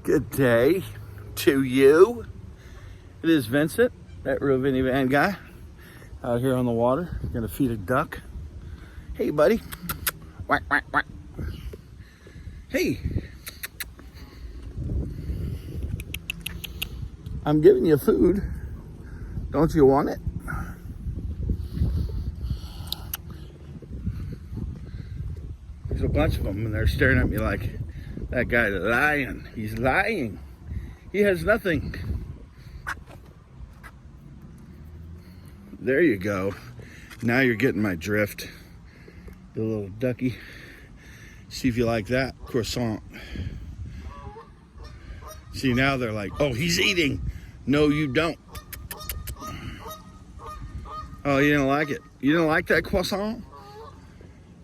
Good day to you. It is Vincent, that real Vinny Van guy, out here on the water. Gonna feed a duck. Hey, buddy. Quack, quack, quack. Hey. I'm giving you food. Don't you want it? There's a bunch of them, and they're staring at me like, that guy's lying. He's lying. He has nothing. There you go. Now you're getting my drift. The little ducky. See if you like that croissant. See, now they're like, oh, he's eating. No, you don't. Oh, you didn't like it? You didn't like that croissant?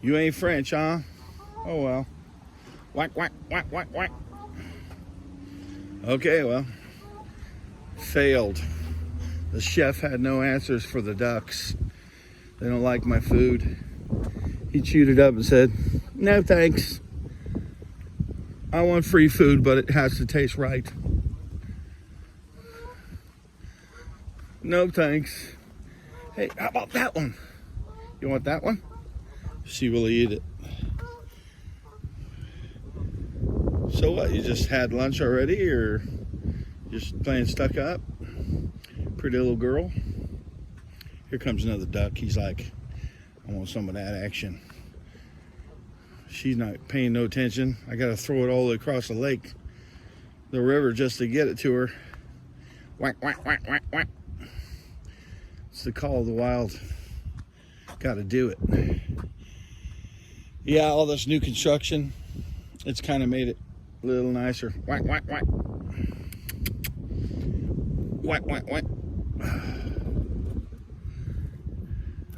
You ain't French, huh? Oh, well. Whack, whack, whack, whack, whack. Okay, well. Failed. The chef had no answers for the ducks. They don't like my food. He chewed it up and said, no thanks. I want free food, but it has to taste right. No thanks. Hey, how about that one? You want that one? She will eat it. So what, you just had lunch already, or just playing stuck up? Pretty little girl. Here comes another duck. He's like, I want some of that action. She's not paying no attention. I gotta throw it all the way across the lake, the river, just to get it to her. Whack, whack, whack, whack, whack. It's the call of the wild. Gotta do it. Yeah, all this new construction, it's kind of made it a little nicer. Whack, whack, whack. Whack, whack, whack.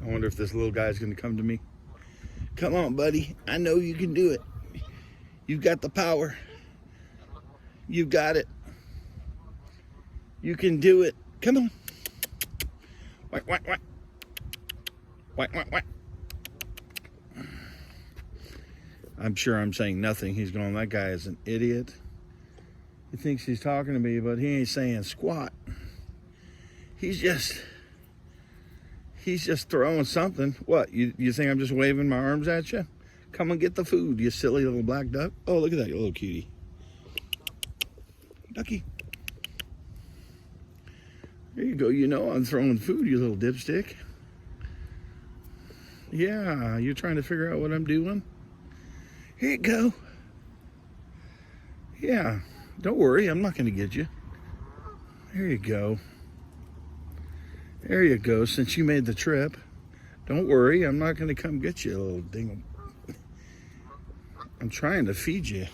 I wonder if this little guy's gonna come to me. Come on, buddy. I know you can do it. You've got the power. You've got it. You can do it. Come on. Whack, whack, whack. Whack, whack, whack. I'm sure I'm saying nothing. He's going, that guy is an idiot. He thinks he's talking to me, but he ain't saying squat. He's just throwing something. What, you think I'm just waving my arms at you? Come and get the food, you silly little black duck. Oh, look at that little cutie. Ducky. There you go. You know I'm throwing food, you little dipstick. Yeah, you're trying to figure out what I'm doing? Here you go. Yeah, don't worry. I'm not going to get you. There you go. There you go. Since you made the trip, don't worry. I'm not going to come get you, little dingle. I'm trying to feed you.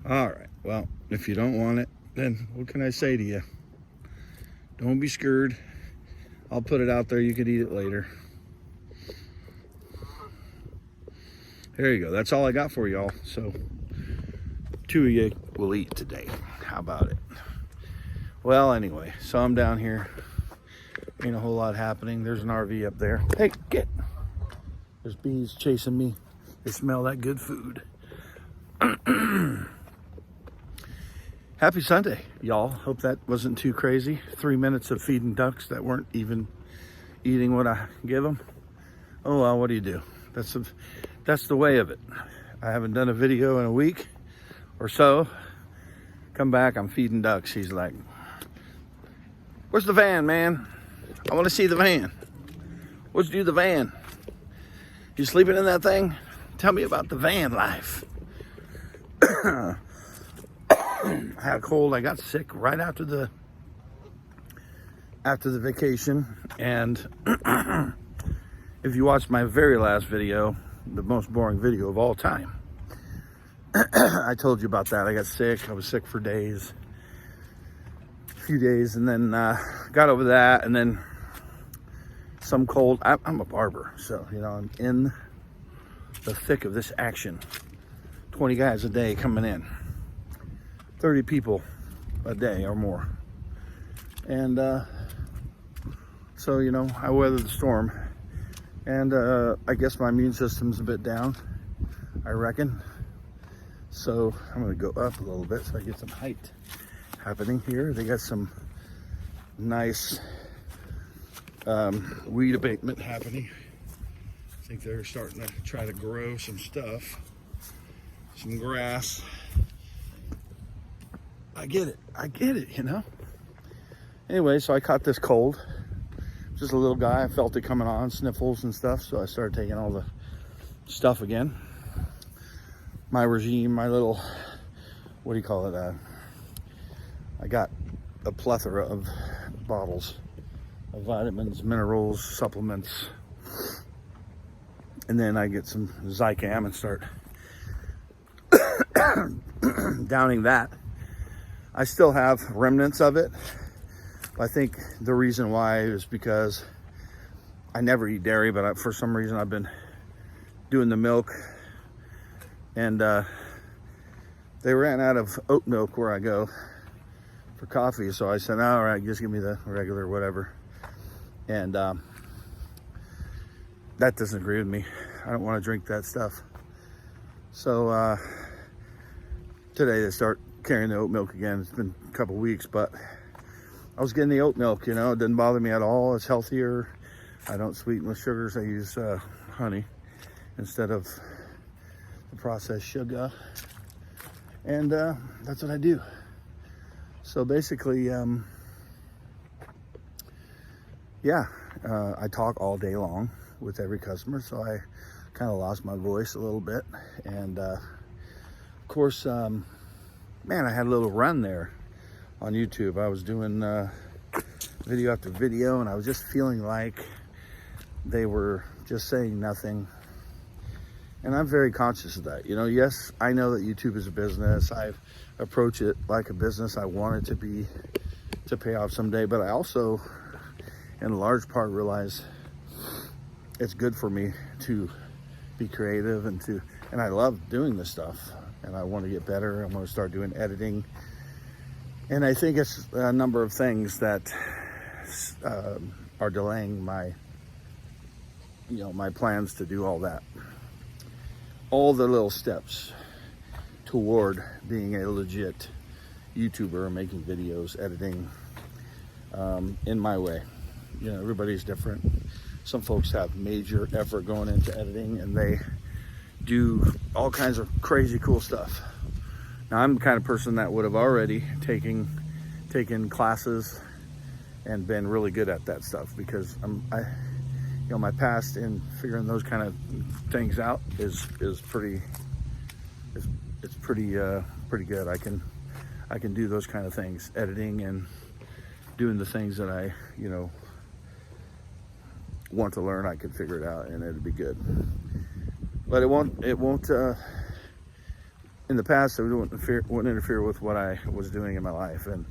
All right. Well, if you don't want it, then what can I say to you? Don't be scared. I'll put it out there. You could eat it later. There you go. That's all I got for y'all. So 2 of you will eat today. How about it? Well, anyway, so I'm down here. Ain't a whole lot happening. There's an RV up there. Hey, get. There's bees chasing me. They smell that good food. Happy Sunday, y'all. Hope that wasn't too crazy. 3 minutes of feeding ducks that weren't even eating what I give them. Oh, well, what do you do? That's the way of it. I haven't done a video in a week or so. Come back, I'm feeding ducks. He's like, where's the van, man? I want to see the van. Let's do the van. You sleeping in that thing? Tell me about the van life. I had a cold. I got sick right after the vacation. And if you watched my very last video, the most boring video of all time, I told you about that. I got sick. I was sick for days, a few days, and then got over that, and then some cold. I'm a barber, so you know I'm in the thick of this action. 20 guys a day coming in, 30 people a day or more, and so you know I weathered the storm, and I guess my immune system's a bit down, I reckon. So I'm gonna go up a little bit so I get some height happening here. They got some nice weed abatement happening. I think they're starting to try to grow some stuff, some grass. I get it, you know? Anyway, so I caught this cold. Just a little guy, I felt it coming on, sniffles and stuff, so I started taking all the stuff again. My regime, my little, what do you call it? I got a plethora of bottles of vitamins, minerals, supplements, and then I get some Zicam and start downing that. I still have remnants of it. I think the reason why is because I never eat dairy, but for some reason I've been doing the milk, and they ran out of oat milk where I go for coffee. So I said, all right, just give me the regular whatever. And that doesn't agree with me. I don't want to drink that stuff. So today they start carrying the oat milk again. It's been a couple weeks, but I was getting the oat milk, you know, it didn't bother me at all. It's healthier. I don't sweeten with sugars. I use honey instead of the processed sugar. And that's what I do. So basically, I talk all day long with every customer, so I kind of lost my voice a little bit. And of course, man, I had a little run there on YouTube. I was doing video after video, and I was just feeling like they were just saying nothing. And I'm very conscious of that. You know, yes, I know that YouTube is a business. I approach it like a business. I want it to pay off someday, but I also, in a large part, realize it's good for me to be creative and I love doing this stuff, and I want to get better. I'm going to start doing editing. And I think it's a number of things that are delaying my plans to do all that. All the little steps toward being a legit YouTuber, making videos, editing, in my way. You know, everybody's different. Some folks have major effort going into editing, and they do all kinds of crazy cool stuff. Now, I'm the kind of person that would have already taken classes and been really good at that stuff, because my past in figuring those kind of things out is pretty good. I can do those kind of things, editing and doing the things that I want to learn. I can figure it out, and it'd be good. But it won't. In the past, it wouldn't interfere with what I was doing in my life, and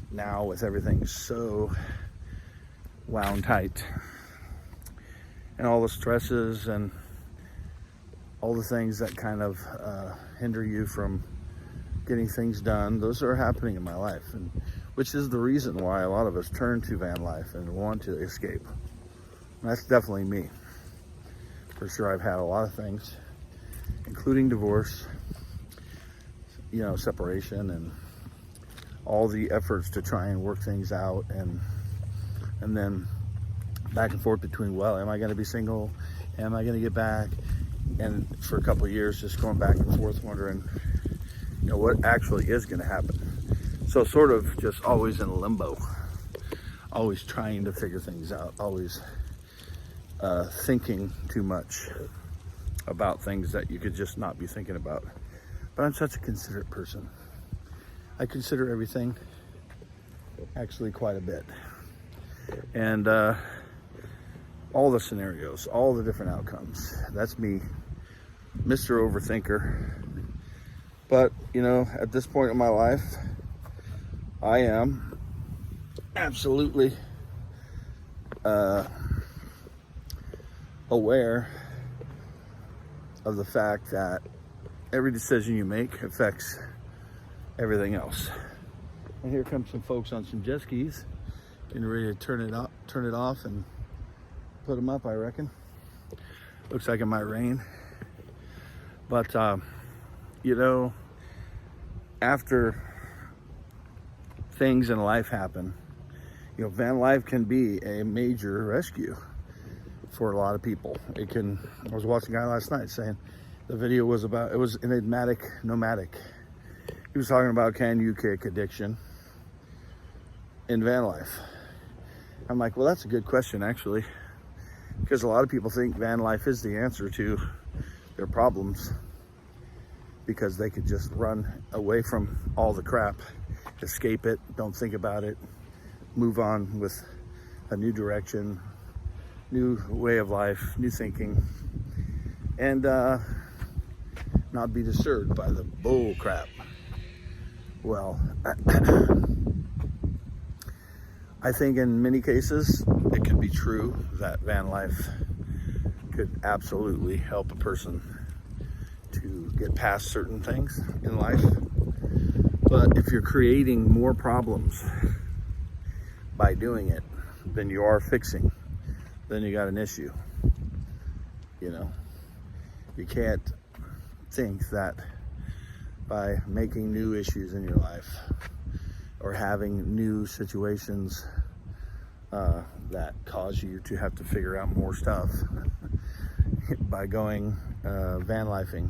now with everything so wound tight, and all the stresses and all the things that kind of hinder you from getting things done, those are happening in my life, and which is the reason why a lot of us turn to van life and want to escape. And that's definitely me. For sure, I've had a lot of things, including divorce, separation, and all the efforts to try and work things out, and then back and forth between, well, am I going to be single? Am I going to get back? And for a couple of years, just going back and forth, wondering, what actually is going to happen. So sort of just always in limbo, always trying to figure things out, always thinking too much about things that you could just not be thinking about. But I'm such a considerate person. I consider everything, actually quite a bit. And all the scenarios, all the different outcomes. That's me, Mr. Overthinker. But, at this point in my life, I am absolutely aware of the fact that every decision you make affects everything else. And here comes some folks on some jet skis, getting ready to turn it off and put them up, I reckon. Looks like it might rain. But, after things in life happen, you know, van life can be a major rescue for a lot of people. It can, I was watching a guy last night saying the video was about, it was enigmatic nomadic. He was talking about, can you kick addiction in van life? I'm like, well, that's a good question, actually, because a lot of people think van life is the answer to their problems because they could just run away from all the crap, escape it, don't think about it, move on with a new direction, new way of life, new thinking, and not be disturbed by the bull crap. Well, I think in many cases it could be true that van life could absolutely help a person to get past certain things in life. But if you're creating more problems by doing it than you are fixing, then you got an issue. You know, you can't think that by making new issues in your life or having new situations that cause you to have to figure out more stuff by going van lifing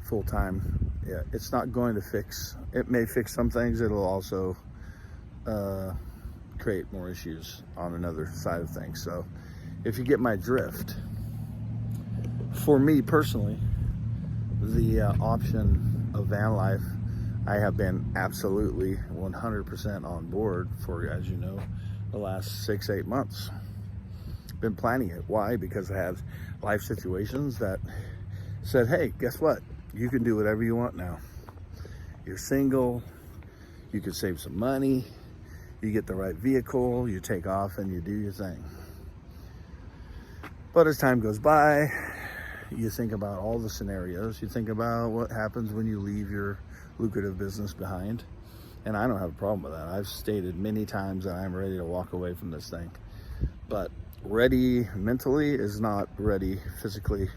full time. Yeah, it's not going to fix, it may fix some things, it'll also create more issues on another side of things. So if you get my drift, for me personally, the option of van life, I have been absolutely 100% on board for, as you know, the last 6-8 months. Been planning it. Why? Because I have life situations that said, hey, guess what? You can do whatever you want now. You're single, you can save some money, you get the right vehicle, you take off and you do your thing. But as time goes by, you think about all the scenarios. You think about what happens when you leave your lucrative business behind. And I don't have a problem with that. I've stated many times that I'm ready to walk away from this thing. But ready mentally is not ready physically,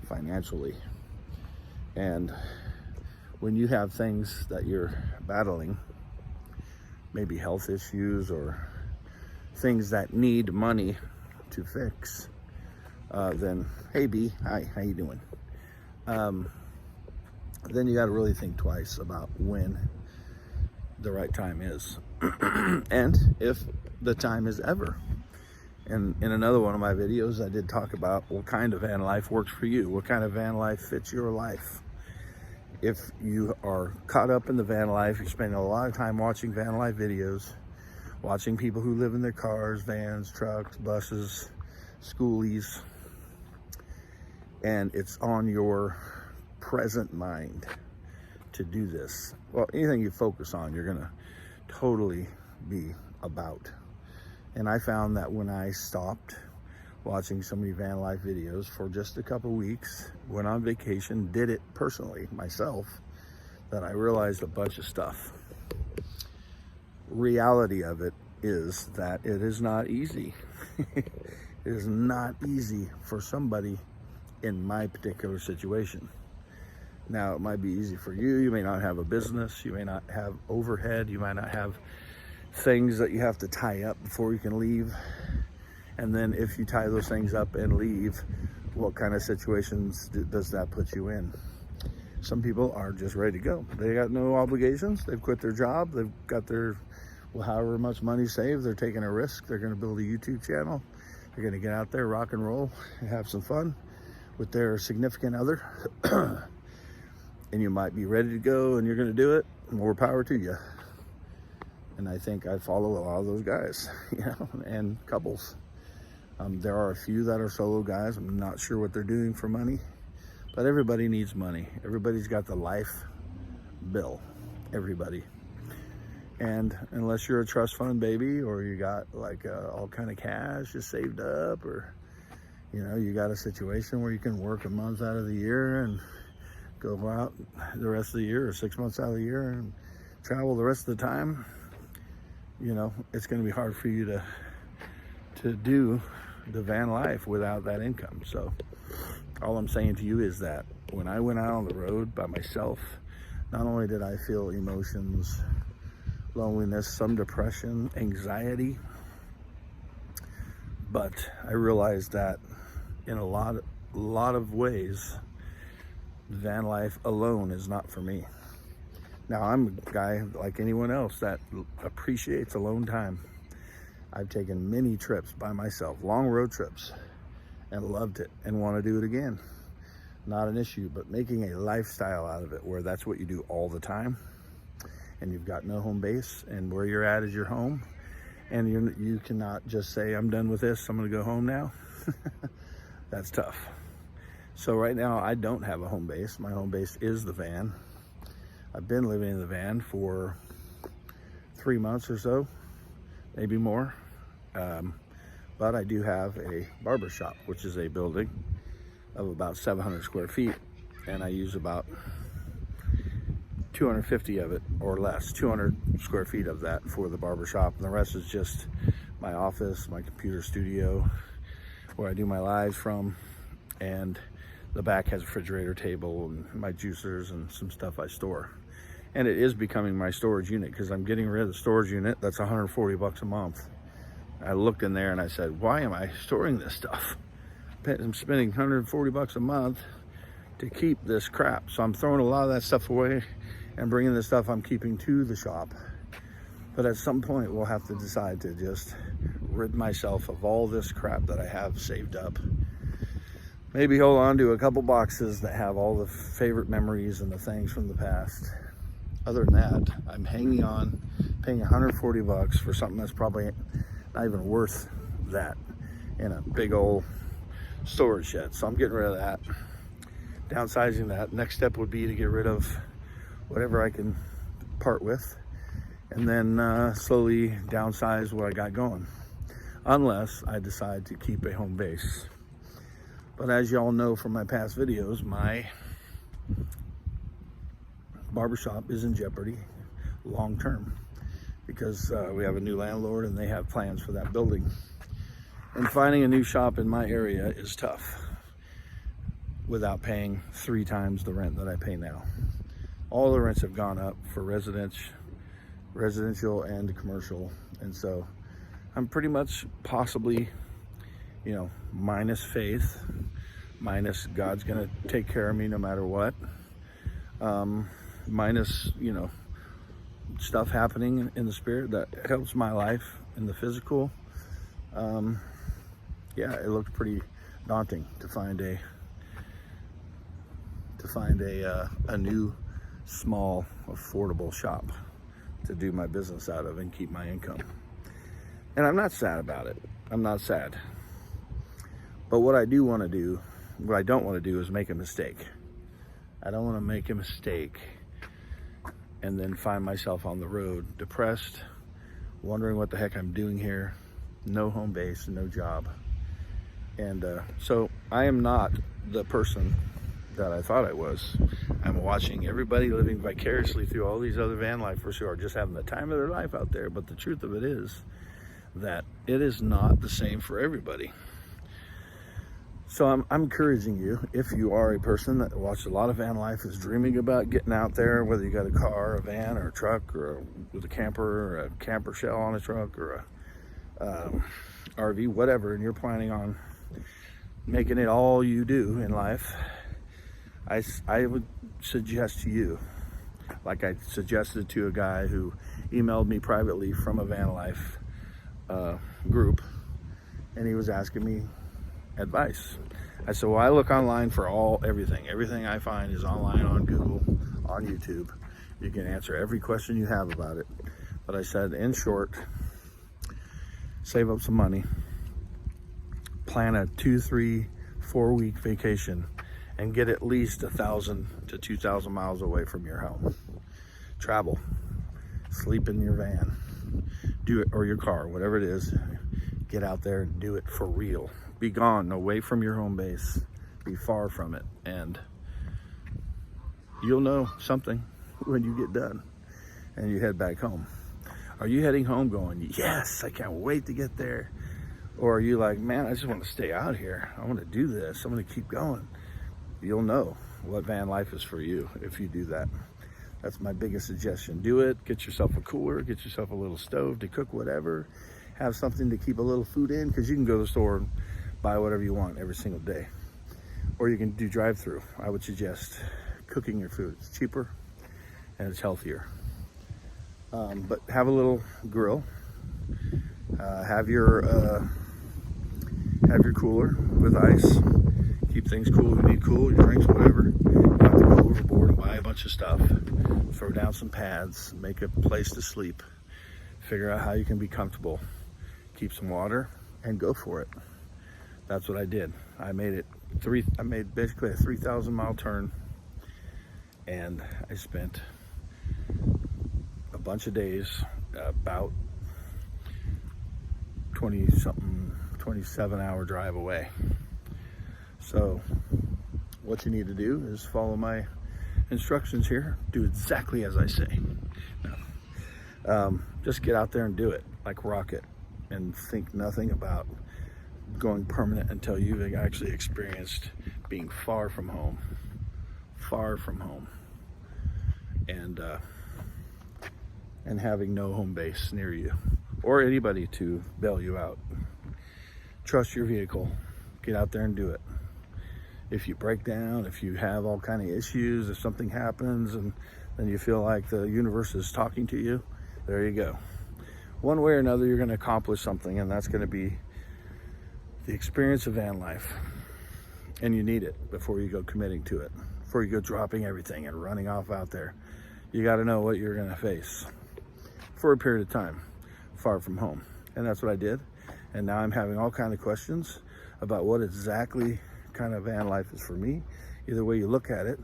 financially. And when you have things that you're battling, maybe health issues or things that need money to fix, then, hey B, hi, how you doing? Then you got to really think twice about when the right time is and if the time is ever. And in another one of my videos, I did talk about what kind of van life works for you, what kind of van life fits your life. If you are caught up in the van life, you're spending a lot of time watching van life videos, watching people who live in their cars, vans, trucks, buses, schoolies, and it's on your present mind to do this. Well, anything you focus on, you're gonna totally be about. And I found that when I stopped watching so many van life videos for just a couple weeks, went on vacation, did it personally myself, that I realized a bunch of stuff. Reality of it is that it is not easy. It is not easy for somebody in my particular situation. Now, it might be easy for you. You may not have a business. You may not have overhead. You might not have things that you have to tie up before you can leave. And then if you tie those things up and leave, what kind of situations does that put you in? Some people are just ready to go. They got no obligations. They've quit their job. They've got their, well, however much money saved. They're taking a risk. They're going to build a YouTube channel. They're going to get out there, rock and roll, and have some fun with their significant other. And you might be ready to go and you're going to do it. More power to you. And I think I follow a lot of those guys, you know, and couples. There are a few that are solo guys. I'm not sure what they're doing for money, but everybody needs money. Everybody's got the life bill, everybody. And unless you're a trust fund baby, or you got like all kind of cash just saved up, or, you know, you got a situation where you can work a month out of the year and go out the rest of the year, or 6 months out of the year and travel the rest of the time, you know, it's going to be hard for you to do the van life without that income. So all I'm saying to you is that when I went out on the road by myself, not only did I feel emotions, loneliness, some depression, anxiety, but I realized that in a lot of ways, van life alone is not for me. Now, I'm a guy like anyone else that appreciates alone time. I've taken many trips by myself, long road trips, and loved it and want to do it again. Not an issue, but making a lifestyle out of it where that's what you do all the time, and you've got no home base, and where you're at is your home, and you cannot just say, I'm done with this, I'm going to go home now. That's tough. So right now, I don't have a home base. My home base is the van. I've been living in the van for 3 months or so, maybe more. But I do have a barber shop, which is a building of about 700 square feet, and I use about 250 of it or less, 200 square feet of that for the barber shop, and the rest is just my office, my computer studio, where I do my lives from, and the back has a refrigerator table and my juicers and some stuff I store. And it is becoming my storage unit because I'm getting rid of the storage unit. That's $140 a month. I looked in there and I said, why am I storing this stuff? I'm spending $140 a month to keep this crap. So I'm throwing a lot of that stuff away and bringing the stuff I'm keeping to the shop. But at some point we'll have to decide to just rid myself of all this crap that I have saved up. Maybe hold on to a couple boxes that have all the favorite memories and the things from the past. Other than that, I'm hanging on, paying $140 for something that's probably not even worth that in a big old storage shed. So I'm getting rid of that, downsizing that. Next step would be to get rid of whatever I can part with, and then slowly downsize what I got going, unless I decide to keep a home base. But as y'all know from my past videos, my barbershop is in jeopardy long term because we have a new landlord and they have plans for that building. And finding a new shop in my area is tough without paying 3 times the rent that I pay now. All the rents have gone up for residential and commercial. And so I'm pretty much possibly, minus faith, minus God's gonna take care of me no matter what, minus, stuff happening in the spirit that helps my life in the physical. Yeah, it looked pretty daunting to find a new, small, affordable shop to do my business out of and keep my income. And I'm not sad about it. I'm not sad. But what I don't want to do is make a mistake. I don't want to make a mistake and then find myself on the road, depressed, wondering what the heck I'm doing here, no home base, no job. And so I am not the person that I thought I was. I'm watching everybody living vicariously through all these other van lifers who are just having the time of their life out there. But the truth of it is that it is not the same for everybody. So I'm encouraging you, if you are a person that watches a lot of van life, is dreaming about getting out there, whether you got a car, a van, or a truck, or with a camper, or a camper shell on a truck, or a RV, whatever, and you're planning on making it all you do in life, I would suggest to you, like I suggested to a guy who emailed me privately from a van life group, and he was asking me advice. I said, well, I look online for everything I find is online, on Google, on YouTube. You can answer every question you have about it. But I said, in short, save up some money, plan a 2, 3, 4 week vacation, and get at least 1,000 to 2,000 miles away from your home. Travel, sleep in your van, do it, or your car, whatever it is. Get out there and do it for real. Be gone, away from your home base, be far from it, and you'll know something when you get done and you head back home. Are you heading home going, yes, I can't wait to get there? Or are you like, man, I just want to stay out here. I want to do this. I'm going to keep going. You'll know what van life is for you if you do that. That's my biggest suggestion. Do it. Get yourself a cooler, get yourself a little stove to cook whatever, have something to keep a little food in, because you can go to the store and buy whatever you want every single day. Or you can do drive-through. I would suggest cooking your food. It's cheaper and it's healthier. But have a little grill. Have your cooler with ice. Keep things cool. You need cool, your drinks, whatever. You don't have to go overboard and buy a bunch of stuff. Throw down some pads. Make a place to sleep. Figure out how you can be comfortable. Keep some water and go for it. That's what I did. I made basically a 3,000 mile turn, and I spent a bunch of days, about 27-hour drive away. So what you need to do is follow my instructions here. Do exactly as I say. Just get out there and do it like rocket, and think nothing about going permanent until you've actually experienced being far from home, and having no home base near you or anybody to bail you out. Trust your vehicle. Get out there and do it. If you break down, if you have all kind of issues, if something happens and then you feel like the universe is talking to you, there you go. One way or another, you're going to accomplish something, and that's going to be the experience of van life. And you need it before you go committing to it, before you go dropping everything and running off out there. You got to know what you're going to face for a period of time, far from home. And that's what I did. And now I'm having all kinds of questions about what exactly kind of van life is for me. Either way you look at it,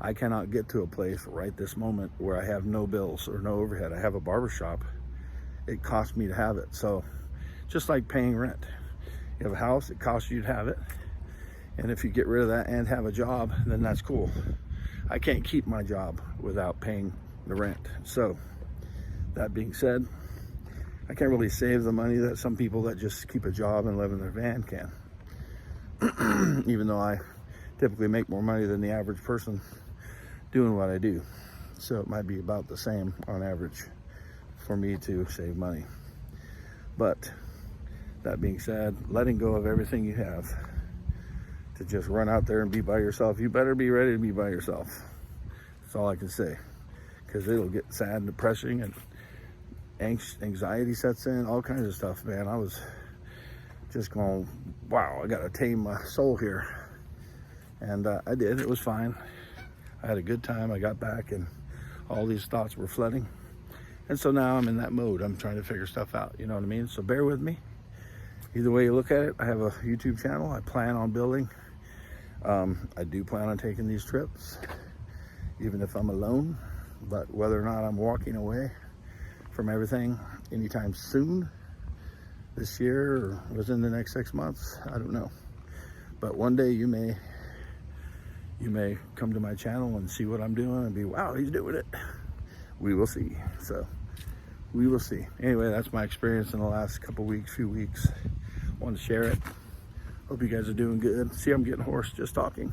I cannot get to a place right this moment where I have no bills or no overhead. I have a barber shop. It costs me to have it. So just like paying rent, you have a house, it costs you to have it. And if you get rid of that and have a job, then that's cool. I can't keep my job without paying the rent. So that being said, I can't really save the money that some people that just keep a job and live in their van can. Even though I typically make more money than the average person doing what I do. So it might be about the same on average for me to save money. But that being said, letting go of everything you have to just run out there and be by yourself, you better be ready to be by yourself. That's all I can say. Because it'll get sad and depressing, and anxiety sets in, all kinds of stuff, man. I was just going, wow, I gotta tame my soul here. And I did. It was fine. I had a good time. I got back and all these thoughts were flooding. And so now I'm in that mode. I'm trying to figure stuff out, you know what I mean? So bear with me. Either way you look at it, I have a YouTube channel I plan on building. I do plan on taking these trips, even if I'm alone. But whether or not I'm walking away from everything anytime soon, this year or within the next 6 months, I don't know. But one day you may come to my channel and see what I'm doing and be, wow, he's doing it. We will see. So we will see. Anyway, that's my experience in the last few weeks. I want to share it. Hope you guys are doing good. See, I'm getting hoarse just talking.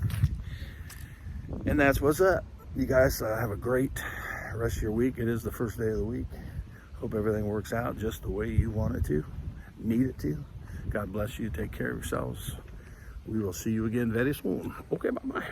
And that's what's up. You guys have a great rest of your week. It is the first day of the week. Hope everything works out just the way you want it to, need it to. God bless you. Take care of yourselves. We will see you again very soon. Okay, bye-bye.